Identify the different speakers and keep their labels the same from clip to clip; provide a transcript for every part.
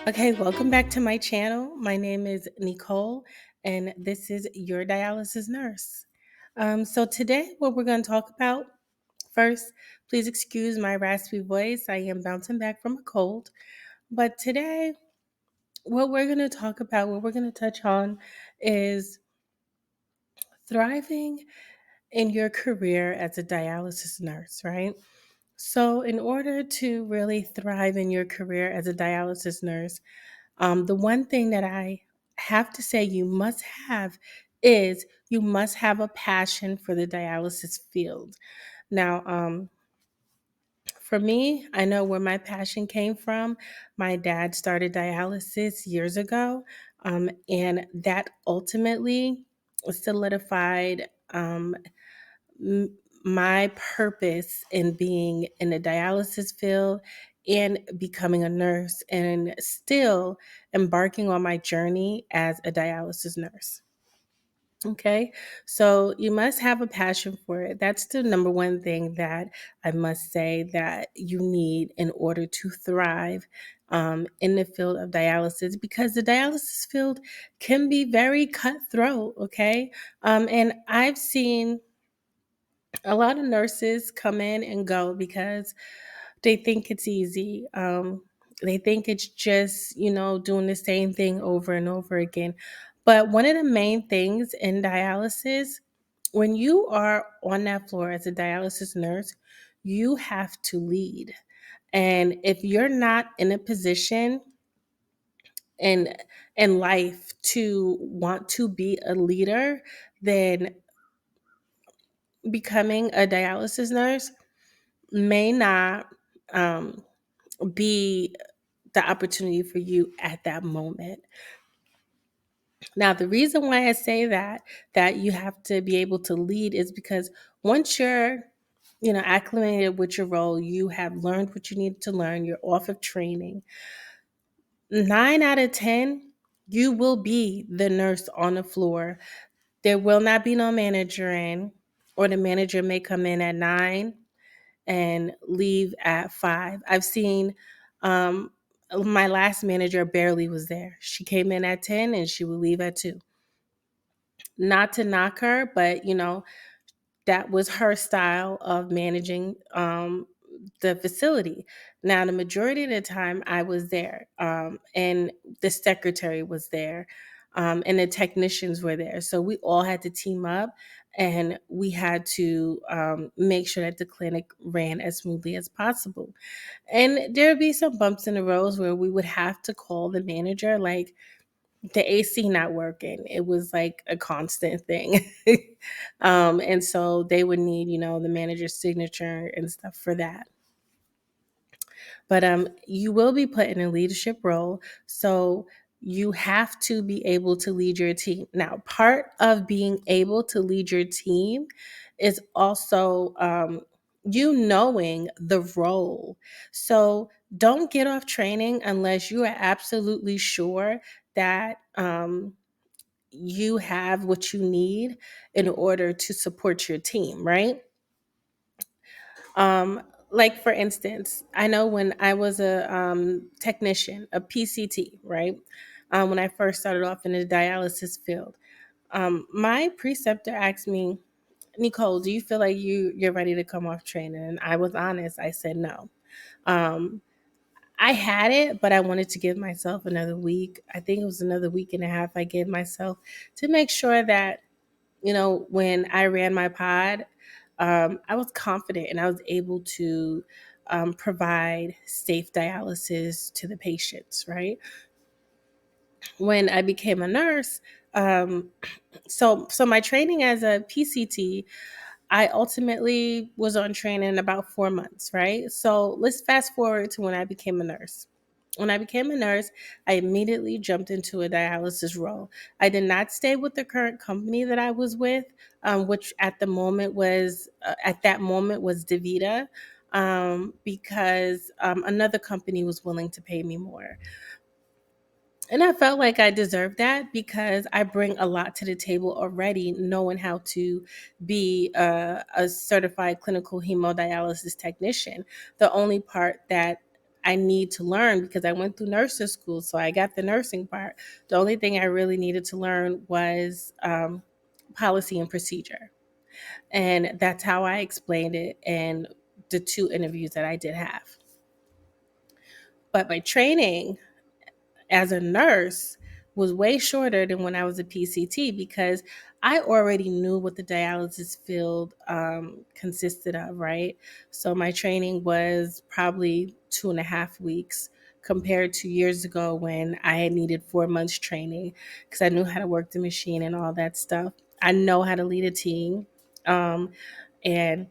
Speaker 1: Okay, welcome back to my channel. My name is Nicole, and this is your dialysis nurse. So, today, what we're going to talk about first, please excuse my raspy voice. I am bouncing back from a cold. But today, what we're going to talk about, what we're going to touch on is thriving in your career as a dialysis nurse, right? So, in order to really thrive in your career as a dialysis nurse, the one thing that I have to say you must have is you must have a passion for the dialysis field. Now, for me, I know where my passion came from. My dad started dialysis years ago, and that ultimately solidified my purpose in being in the dialysis field and becoming a nurse and still embarking on my journey as a dialysis nurse. Okay, so you must have a passion for it. That's the number one thing that I must say that you need in order to thrive in the field of dialysis, because the dialysis field can be very cutthroat. Okay, and I've seen a lot of nurses come in and go because they think it's easy. They think it's just, doing the same thing over and over again. But one of the main things in dialysis, when you are on that floor as a dialysis nurse, you have to lead. And if you're not in a position in in life to want to be a leader, then becoming a dialysis nurse may not um, be the opportunity for you at that moment. Now, the reason why I say that you have to be able to lead is because once you're acclimated with your role, you have learned what you need to learn, you're off of training. 9 out of 10, you will be the nurse on the floor. There will not be no manager in, or the manager may come in at 9 and leave at 5. I've seen my last manager barely was there. She came in at 10 and she would leave at 2. Not to knock her, but that was her style of managing the facility. Now, the majority of the time I was there, and the secretary was there, and the technicians were there. So we all had to team up and we had to make sure that the clinic ran as smoothly as possible. And there would be some bumps in the roads where we would have to call the manager, like, the AC not working. It was like a constant thing. And so they would need, the manager's signature and stuff for that. But you will be put in a leadership role. So you have to be able to lead your team. Now, part of being able to lead your team is also you knowing the role. So don't get off training unless you are absolutely sure that you have what you need in order to support your team, right? Um, like, for instance, I know when I was a technician, a PCT, right? When I first started off in the dialysis field, my preceptor asked me, Nicole, do you feel like you're ready to come off training? And I was honest. I said no. Um, I had it, but I wanted to give myself another week. I think it was another week and a half I gave myself to make sure that when I ran my pod, I was confident and I was able to provide safe dialysis to the patients, right? When I became a nurse, um, so my training as a PCT, I ultimately was on training in about 4 months, right? So let's fast forward to when I became a nurse. When I became a nurse, I immediately jumped into a dialysis role. I did not stay with the current company that I was with, which at that moment was DaVita, because another company was willing to pay me more. And I felt like I deserved that because I bring a lot to the table already, knowing how to be a certified clinical hemodialysis technician. The only part that I need to learn because I went through nursing school, so I got the nursing part. The only thing I really needed to learn was policy and procedure. And that's how I explained it in the 2 interviews that I did have. But my training as a nurse was way shorter than when I was a PCT because I already knew what the dialysis field consisted of, right? So my training was probably 2.5 weeks compared to years ago when I had needed 4 months training because I knew how to work the machine and all that stuff. I know how to lead a team. Um, and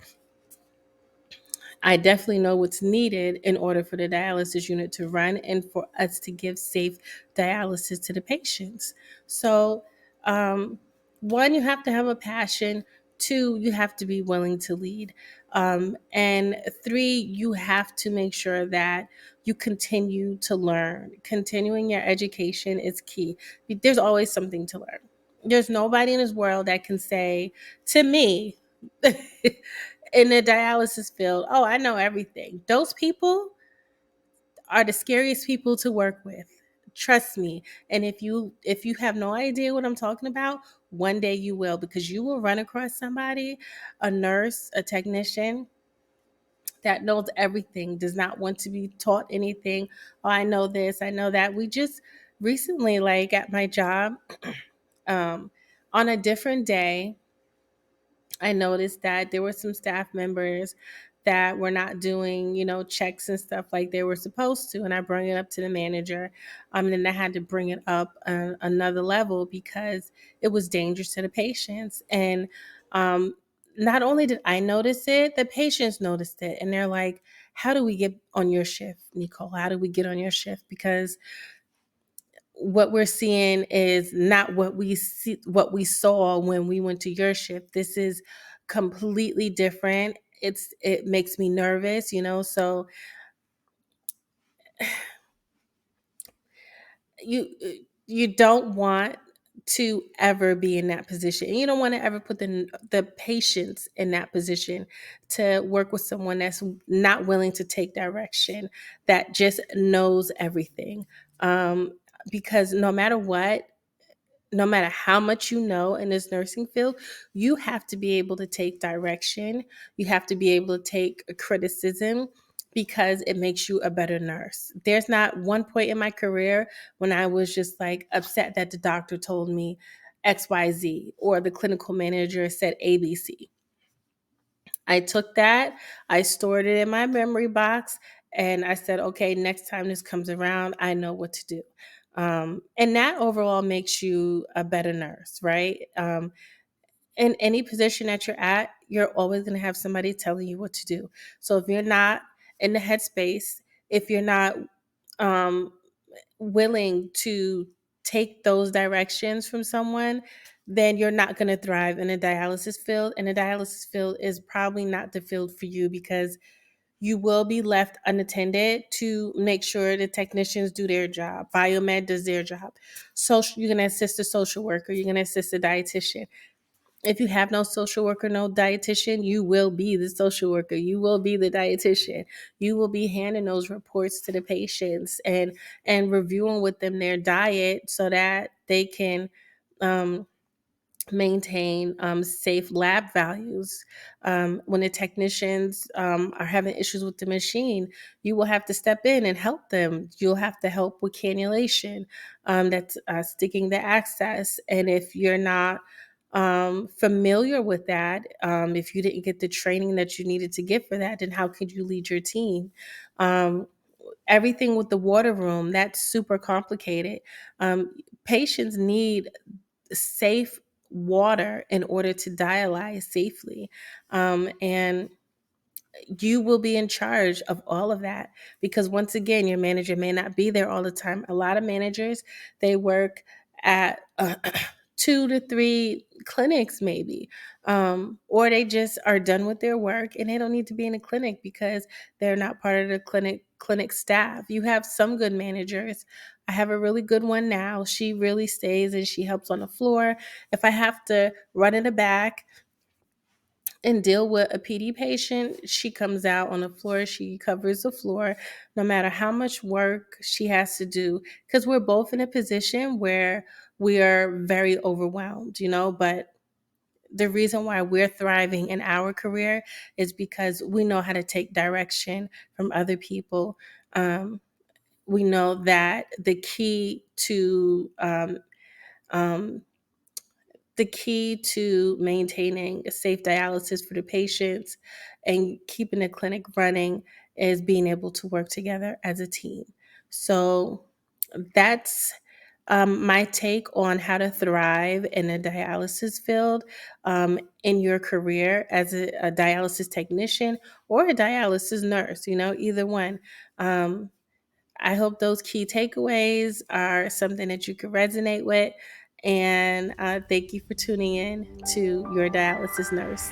Speaker 1: I definitely know what's needed in order for the dialysis unit to run and for us to give safe dialysis to the patients. So, um, one, you have to have a passion. Two, you have to be willing to lead. And three, you have to make sure that you continue to learn. Continuing your education is key. There's always something to learn. There's nobody in this world that can say to me, in the dialysis field, oh, I know everything. Those people are the scariest people to work with. Trust me. And if you have no idea what I'm talking about, one day you will, because you will run across somebody, a nurse, a technician that knows everything, does not want to be taught anything. Oh, I know this, I know that. We just recently, like at my job, um, on a different day, I noticed that there were some staff members that were not doing, checks and stuff like they were supposed to. And I brought it up to the manager. And then I had to bring it up another level because it was dangerous to the patients. And not only did I notice it, the patients noticed it. And they're like, how do we get on your shift, Nicole? How do we get on your shift? Because what we're seeing is not what we saw when we went to your shift. This is completely different. It makes me nervous, so you you don't want to ever be in that position. And you don't want to ever put the patients in that position to work with someone that's not willing to take direction, that just knows everything. Because no matter what, no matter how much you know in this nursing field, you have to be able to take direction. You have to be able to take criticism because it makes you a better nurse. There's not one point in my career when I was just like upset that the doctor told me XYZ or the clinical manager said ABC. I took that, I stored it in my memory box, and I said, okay, next time this comes around, I know what to do. And that overall makes you a better nurse, right? In any position that you're at, you're always going to have somebody telling you what to do. So if you're not in the headspace, if you're not um, willing to take those directions from someone, then you're not going to thrive in a dialysis field. And the dialysis field is probably not the field for you because you will be left unattended to make sure the technicians do their job. Biomed does their job. Social, you're going to assist a social worker. You're going to assist a dietitian. If you have no social worker, no dietitian, you will be the social worker. You will be the dietitian. You will be handing those reports to the patients and reviewing with them their diet so that they can um, maintain safe lab values. When the technicians are having issues with the machine, you will have to step in and help them. You'll have to help with cannulation, that's sticking the access. And if you're not familiar with that, if you didn't get the training that you needed to get for that, then how could you lead your team? Um, Everything with the water room, that's super complicated. Patients need safe water in order to dialyze safely. And you will be in charge of all of that because once again, your manager may not be there all the time. A lot of managers, they work at 2 to 3 clinics maybe, or they just are done with their work and they don't need to be in a clinic because they're not part of the clinic staff. You have some good managers. I have a really good one now. She really stays and she helps on the floor. If I have to run in the back and deal with a PD patient, she comes out on the floor, she covers the floor, no matter how much work she has to do, because we're both in a position where we are very overwhelmed, but the reason why we're thriving in our career is because we know how to take direction from other people. We know that um, the key to maintaining a safe dialysis for the patients and keeping the clinic running is being able to work together as a team. So that's my take on how to thrive in a dialysis field in your career as a dialysis technician or a dialysis nurse, either one. I hope those key takeaways are something that you can resonate with. And thank you for tuning in to Your Dialysis Nurse.